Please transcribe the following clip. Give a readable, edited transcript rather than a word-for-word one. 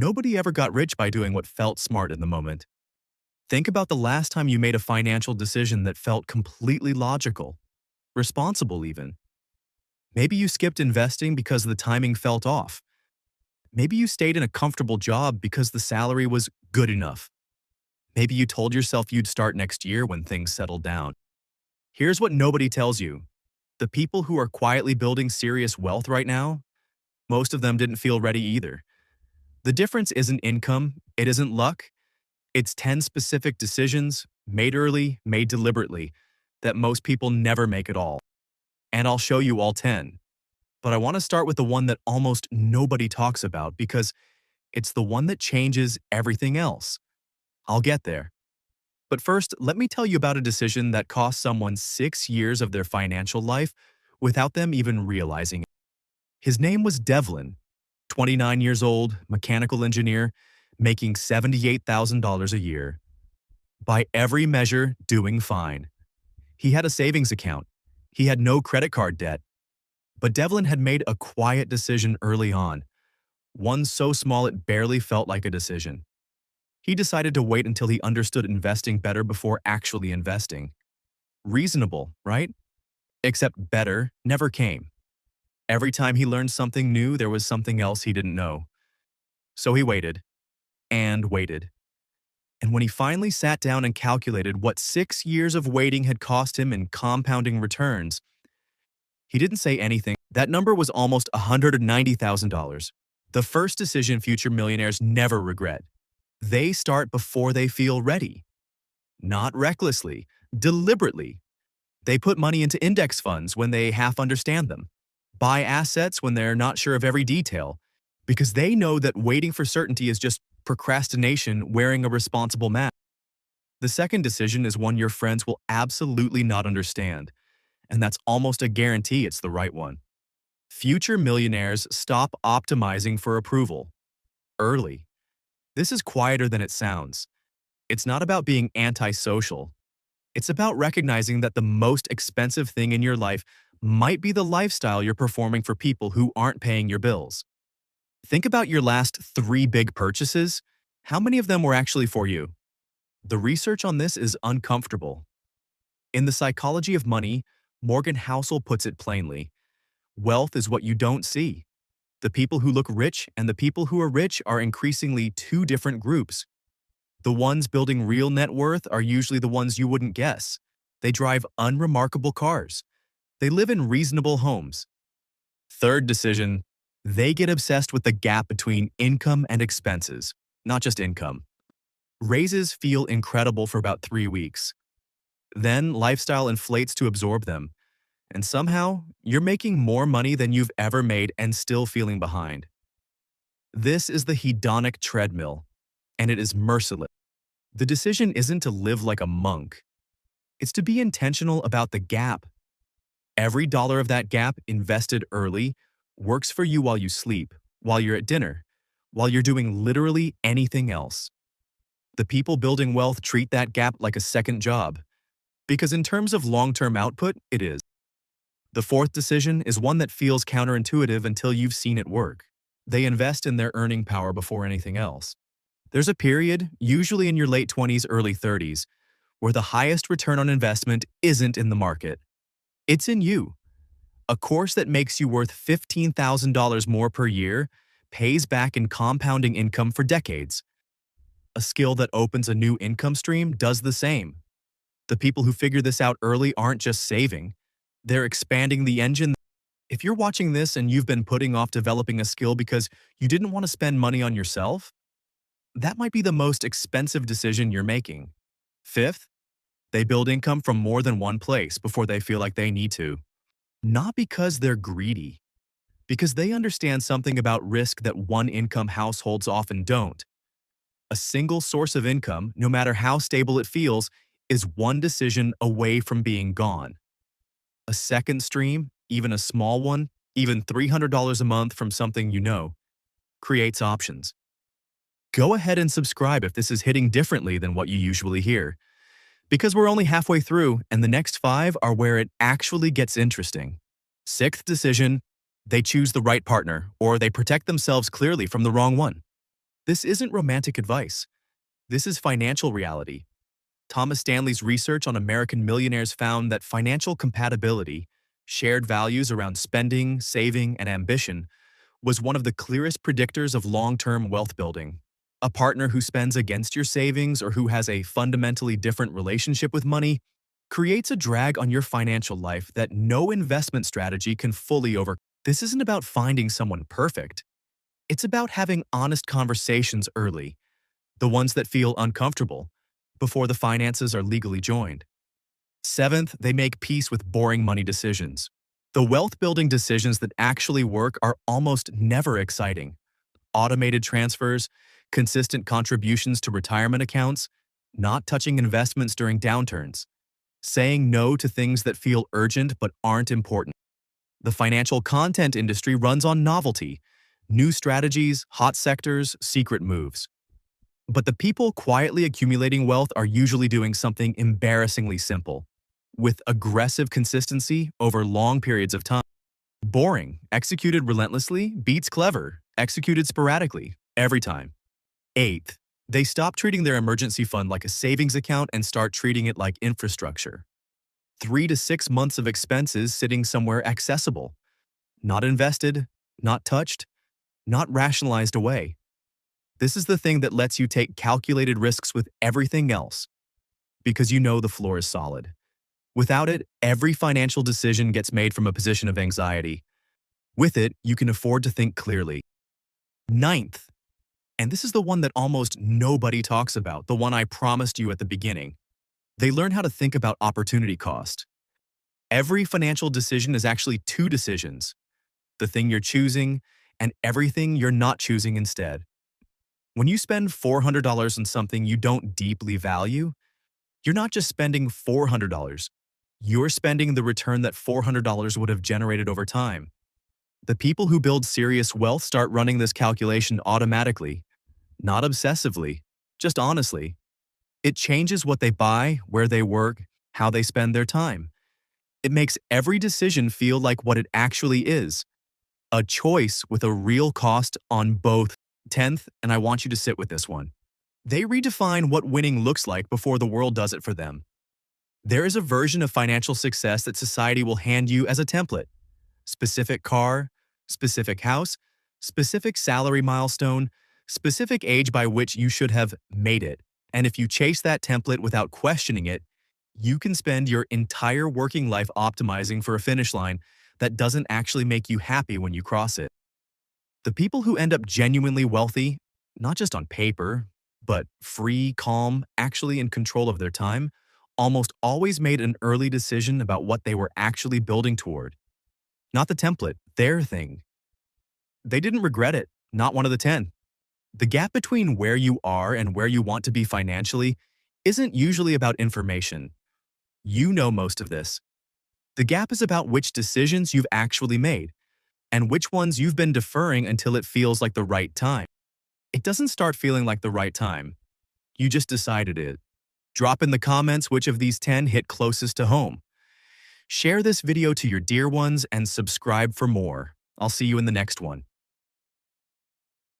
Nobody ever got rich by doing what felt smart in the moment. Think about the last time you made a financial decision that felt completely logical, responsible even. Maybe you skipped investing because the timing felt off. Maybe you stayed in a comfortable job because the salary was good enough. Maybe you told yourself you'd start next year when things settled down. Here's what nobody tells you. The people who are quietly building serious wealth right now, most of them didn't feel ready either. The difference isn't income, it isn't luck. It's 10 specific decisions, made early, made deliberately, that most people never make at all. And I'll show you all 10. But I want to start with the one that almost nobody talks about because it's the one that changes everything else. I'll get there. But first, let me tell you about a decision that cost someone 6 years of their financial life without them even realizing it. His name was Devlin, 29 years old, mechanical engineer, making $78,000 a year. By every measure, doing fine. He had a savings account. He had no credit card debt. But Devlin had made a quiet decision early on, one so small it barely felt like a decision. He decided to wait until he understood investing better before actually investing. Reasonable, right? Except better never came. Every time he learned something new, there was something else he didn't know. So he waited, and waited. And when he finally sat down and calculated what 6 years of waiting had cost him in compounding returns, he didn't say anything. That number was almost $190,000. The first decision future millionaires never regret. They start before they feel ready. Not recklessly, deliberately. They put money into index funds when they half understand them. Buy assets when they're not sure of every detail, because they know that waiting for certainty is just procrastination wearing a responsible mask. The second decision is one your friends will absolutely not understand, and that's almost a guarantee it's the right one. Future millionaires stop optimizing for approval early. This is quieter than it sounds. It's not about being antisocial. It's about recognizing that the most expensive thing in your life might be the lifestyle you're performing for people who aren't paying your bills. Think about your last 3 big purchases. How many of them were actually for you? The research on this is uncomfortable. In The Psychology of Money, Morgan Housel puts it plainly. Wealth is what you don't see. The people who look rich and the people who are rich are increasingly 2 different groups. The ones building real net worth are usually the ones you wouldn't guess. They drive unremarkable cars. They live in reasonable homes. Third decision, they get obsessed with the gap between income and expenses, not just income. Raises feel incredible for about 3 weeks. Then lifestyle inflates to absorb them. And somehow, you're making more money than you've ever made and still feeling behind. This is the hedonic treadmill, and it is merciless. The decision isn't to live like a monk. It's to be intentional about the gap. Every dollar of that gap invested early works for you while you sleep, while you're at dinner, while you're doing literally anything else. The people building wealth treat that gap like a second job, because in terms of long-term output, it is. The fourth decision is one that feels counterintuitive until you've seen it work. They invest in their earning power before anything else. There's a period, usually in your late 20s, early 30s, where the highest return on investment isn't in the market. It's in you. A course that makes you worth $15,000 more per year pays back in compounding income for decades. A skill that opens a new income stream does the same. The people who figure this out early aren't just saving. They're expanding the engine. If you're watching this and you've been putting off developing a skill because you didn't want to spend money on yourself, that might be the most expensive decision you're making. Fifth, they build income from more than one place before they feel like they need to. Not because they're greedy, because they understand something about risk that one-income households often don't. A single source of income, no matter how stable it feels, is one decision away from being gone. A second stream, even a small one, even $300 a month from something you know, creates options. Go ahead and subscribe if this is hitting differently than what you usually hear, because we're only halfway through and the next 5 are where it actually gets interesting. Sixth decision, they choose the right partner or they protect themselves clearly from the wrong one. This isn't romantic advice. This is financial reality. Thomas Stanley's research on American millionaires found that financial compatibility, shared values around spending, saving, and ambition, was one of the clearest predictors of long-term wealth building. A partner who spends against your savings or who has a fundamentally different relationship with money creates a drag on your financial life that no investment strategy can fully overcome. This isn't about finding someone perfect. It's about having honest conversations early, the ones that feel uncomfortable, before the finances are legally joined. Seventh, they make peace with boring money decisions. The wealth-building decisions that actually work are almost never exciting. Automated transfers, consistent contributions to retirement accounts, not touching investments during downturns, saying no to things that feel urgent but aren't important. The financial content industry runs on novelty, new strategies, hot sectors, secret moves. But the people quietly accumulating wealth are usually doing something embarrassingly simple, with aggressive consistency over long periods of time. Boring, executed relentlessly, beats clever, executed sporadically, every time. Eighth, they stop treating their emergency fund like a savings account and start treating it like infrastructure. 3 to 6 months of expenses sitting somewhere accessible, not invested, not touched, not rationalized away. This is the thing that lets you take calculated risks with everything else, because you know the floor is solid. Without it, every financial decision gets made from a position of anxiety. With it, you can afford to think clearly. Ninth, and this is the one that almost nobody talks about, the one I promised you at the beginning. They learn how to think about opportunity cost. Every financial decision is actually two decisions: the thing you're choosing and everything you're not choosing instead. When you spend $400 on something you don't deeply value, you're not just spending $400. You're spending the return that $400 would have generated over time. The people who build serious wealth start running this calculation automatically, not obsessively, just honestly. It changes what they buy, where they work, how they spend their time. It makes every decision feel like what it actually is, a choice with a real cost on both. 10th, and I want you to sit with this one. They redefine what winning looks like before the world does it for them. There is a version of financial success that society will hand you as a template: specific car, specific house, specific salary milestone, specific age by which you should have made it. And if you chase that template without questioning it, you can spend your entire working life optimizing for a finish line that doesn't actually make you happy when you cross it. The people who end up genuinely wealthy, not just on paper, but free, calm, actually in control of their time, almost always made an early decision about what they were actually building toward. Not the template, their thing. They didn't regret it, not one of the 10. The gap between where you are and where you want to be financially isn't usually about information. You know most of this. The gap is about which decisions you've actually made and which ones you've been deferring until it feels like the right time. It doesn't start feeling like the right time. You just decided it. Drop in the comments which of these 10 hit closest to home. Share this video to your dear ones and subscribe for more. I'll see you in the next one.